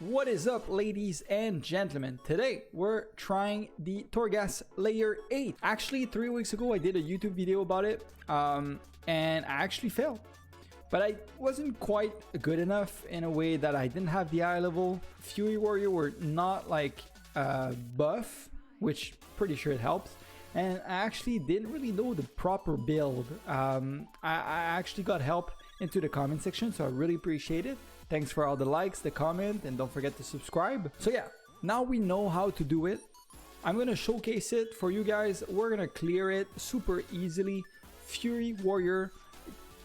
What is up, ladies and gentlemen? Today we're trying the Torghast Layer 8. Actually, 3 weeks ago I did a YouTube video about it, and I actually failed. But I wasn't quite good enough in a way that I didn't have the eye level. Fury Warrior were not like buff, which pretty sure it helps. And I actually didn't really know the proper build. I actually got help into the comment section, so I really appreciate it. Thanks for all the likes, the comment, and don't forget to subscribe. So yeah, now we know how to do it. I'm gonna showcase it for you guys. We're gonna clear it super easily. Fury Warrior,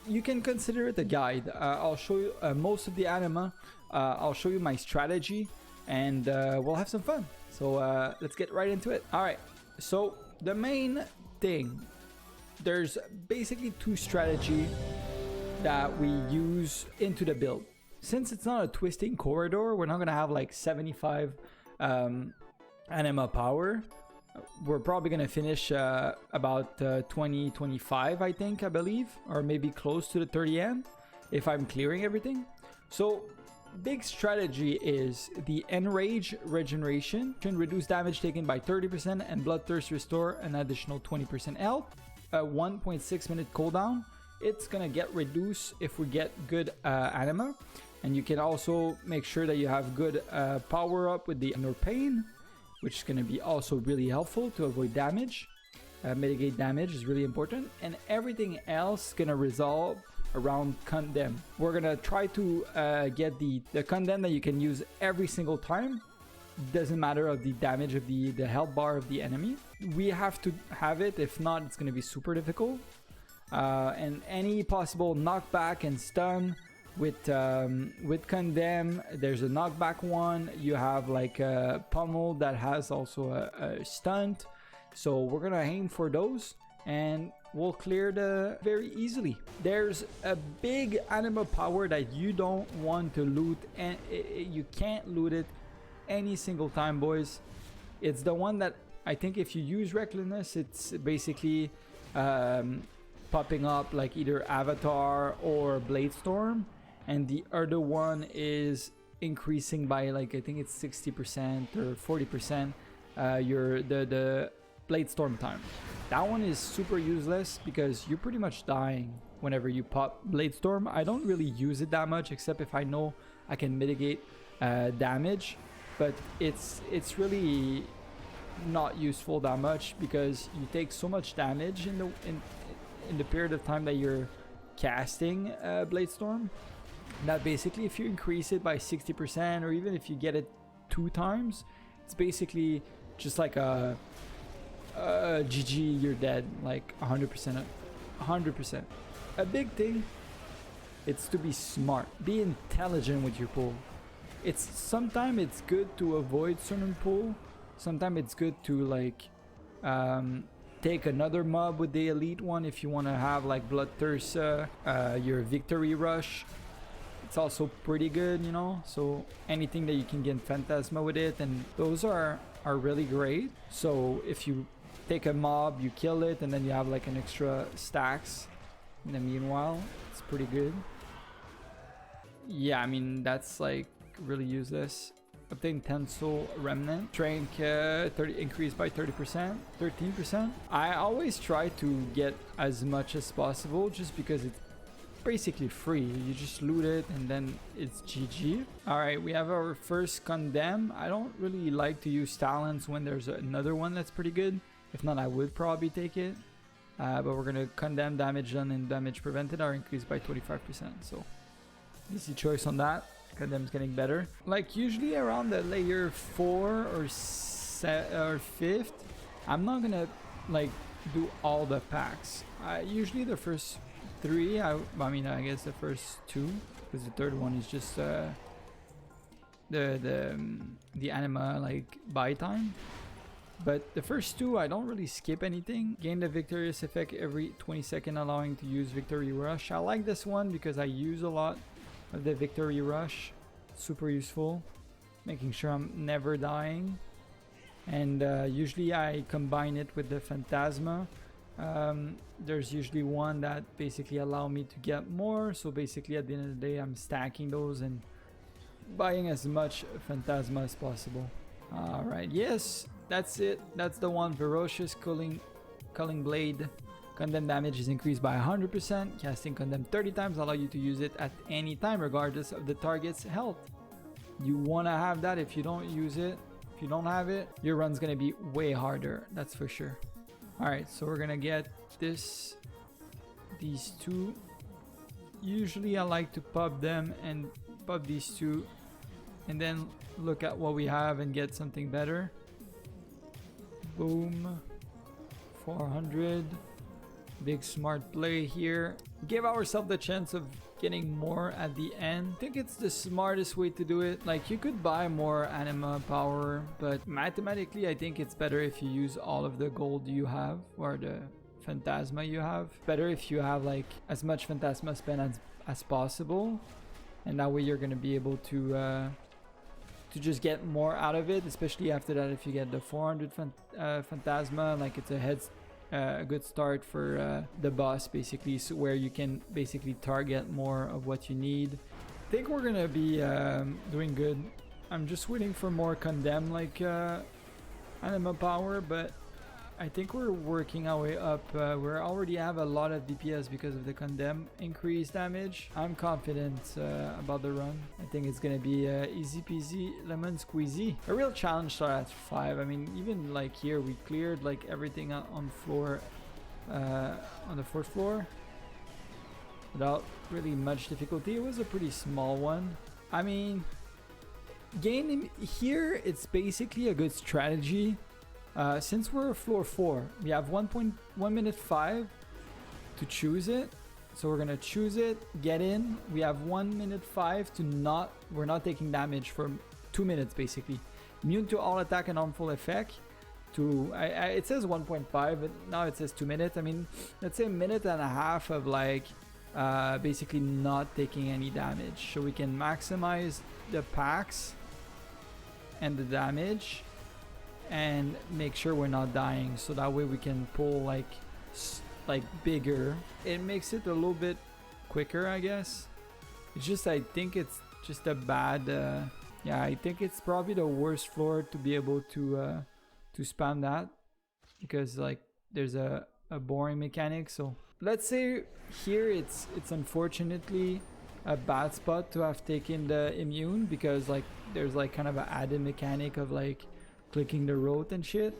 you can consider it a guide. I'll show you most of the anima. I'll show you my strategy, and we'll have some fun. So let's get right into it. All right, so the main thing, there's basically two strategies that we use into the build. Since it's not a twisting corridor, we're not gonna have like 75 anima power. We're probably gonna finish about 20-25, I believe, or maybe close to the 30 end if I'm clearing everything. So big strategy is the Enrage regeneration can reduce damage taken by 30% and Bloodthirst restore an additional 20% health. A 1.6 minute cooldown. It's gonna get reduced if we get good anima. And you can also make sure that you have good power up with the Inner Pain, which is going to be also really helpful to avoid damage. Mitigate damage is really important. And everything else is going to resolve around Condemn. We're going to try to get the Condemn that you can use every single time. Doesn't matter of the damage of the health bar of the enemy. We have to have it. If not, it's going to be super difficult. And any possible knockback and stun. With Condemn, there's a knockback one. You have like a Pummel that has also a stunt. So we're gonna aim for those and we'll clear the very easily. There's a big anima power that you don't want to loot, and you can't loot it any single time, boys. It's the one that I think if you use Recklessness, it's basically popping up like either Avatar or Bladestorm. And the other one is increasing by like I think it's 60% or 40% the Bladestorm time. That one is super useless because you're pretty much dying whenever you pop Bladestorm. I don't really use it that much except if I know I can mitigate damage, but it's really not useful that much because you take so much damage in the period of time that you're casting Bladestorm. That basically if you increase it by 60% or even if you get it 2 times, it's basically just like a GG, you're dead, like 100%. A big thing, it's to be smart, be intelligent with your pull. Sometimes it's good to avoid certain pull, sometimes it's good to like take another mob with the elite one if you want to have like Bloodthirst, your Victory Rush. It's also pretty good, you know, so anything that you can get Phantasma with it, and those are really great. So if you take a mob, you kill it, and then you have like an extra stacks in the meanwhile, it's pretty good. Yeah, I mean, that's like really useless. Obtain 10 soul remnant, strength 30 increased by 30%, 13%. I always try to get as much as possible just because it's basically free. You just loot it and then it's GG. All right, we have our first Condemn. I don't really like to use Talents when there's another one that's pretty good. If not, I would probably take it. But we're gonna Condemn damage done and damage prevented are increased by 25%. So easy choice on that. Condemn's getting better. Like usually around the layer 4 or 5th, I'm not gonna like do all the packs. Usually the first 3, I mean I guess the first 2, because the third one is just the anima like buy time. But the first 2 I don't really skip anything. Gain the victorious effect every 20 seconds, allowing to use Victory Rush. I like this one because I use a lot of the Victory Rush. Super useful, making sure I'm never dying. And usually I combine it with the Phantasma. There's usually one that basically allow me to get more, so basically at the end of the day I'm stacking those and buying as much Phantasma as possible. Alright, yes, that's it. That's the one. Ferocious Culling Blade. Condemn damage is increased by 100%. Casting Condemn 30 times allow you to use it at any time regardless of the target's health. You want to have that. If you don't use it, if you don't have it, your run's going to be way harder. That's for sure. Alright, so we're going to get these two. Usually I like to pop them and pop these two and then look at what we have and get something better. Boom. 400. Big smart play here. Give ourselves the chance of getting more at the end. I think it's the smartest way to do it. Like, you could buy more anima power, but mathematically I think it's better if you use all of the gold you have or the Phantasma you have. Better if you have like as much Phantasma spent as possible, and that way you're gonna be able to just get more out of it, especially after that. If you get the 400 Phantasma, like, it's a good start for the boss, basically, so where you can basically target more of what you need. I think we're gonna be doing good. I'm just waiting for more condemn like anima power, but I think we're working our way up. We already have a lot of DPS because of the condemn increased damage. I'm confident about the run. I think it's gonna be easy peasy lemon squeezy. A real challenge start at 5. I mean, even like here we cleared like everything on floor on the 4th floor without really much difficulty. It was a pretty small one. I mean, game here, it's basically a good strategy. Since we're floor 4, we have 1 minute 5 to choose it. So we're gonna choose it, get in. We have 1 minute 5 to we're not taking damage for 2 minutes basically. Immune to all attack and harmful effect. It says 1.5, but now it says 2 minutes. I mean, let's say a minute and a half of like basically not taking any damage. So we can maximize the packs and the damage and make sure we're not dying, so that way we can pull like bigger. It makes it a little bit quicker, I guess. It's just, I think it's just a bad yeah, I think it's probably the worst floor to be able to spam that, because like there's a boring mechanic. So let's say here it's unfortunately a bad spot to have taken the immune, because like there's like kind of an added mechanic of like clicking the road and shit.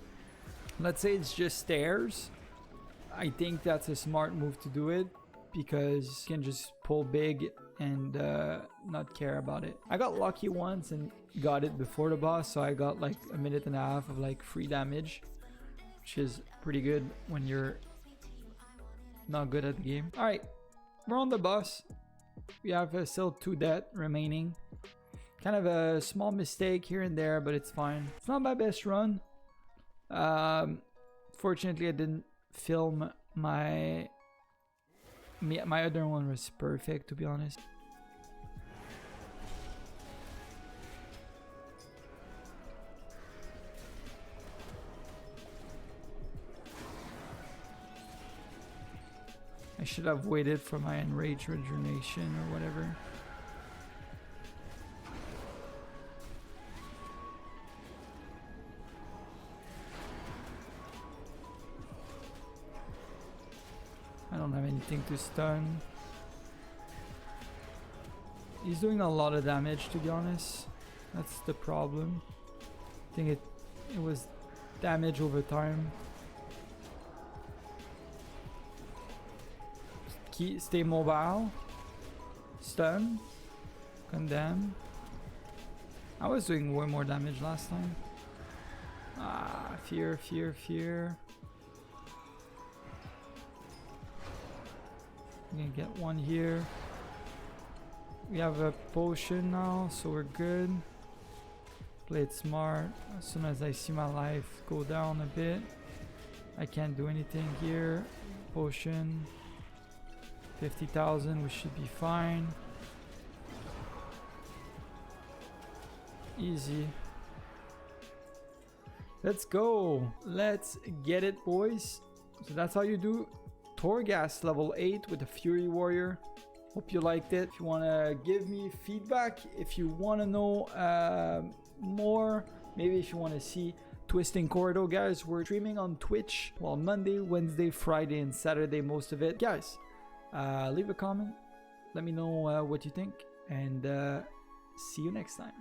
Let's say it's just stairs. I think that's a smart move to do it, because you can just pull big and not care about it. I got lucky once and got it before the boss, so I got like a minute and a half of like free damage, which is pretty good when you're not good at the game. All right, we're on the boss. We have still 2 death remaining. Kind of a small mistake here and there, but it's fine. It's not my best run. Fortunately, I didn't film my other one was perfect, to be honest. I should have waited for my enrage rejuvenation or whatever. I don't have anything to stun. He's doing a lot of damage, to be honest. That's the problem. I think it was damage over time. Stay mobile. Stun. Condemn. I was doing way more damage last time. Ah, fear, fear, fear. I'm gonna get one here. We have a potion now, so we're good. Play it smart. As soon as I see my life go down a bit, I can't do anything here. Potion. 50,000, we should be fine. Easy. Let's go. Let's get it, boys. So that's how you do Torghast level 8 with the Fury Warrior. Hope you liked it. If you want to give me feedback, if you want to know more, maybe if you want to see Twisting Corridor, guys, we're streaming on Twitch, well, Monday, Wednesday, Friday, and Saturday, most of it. Guys, leave a comment, let me know what you think, and see you next time.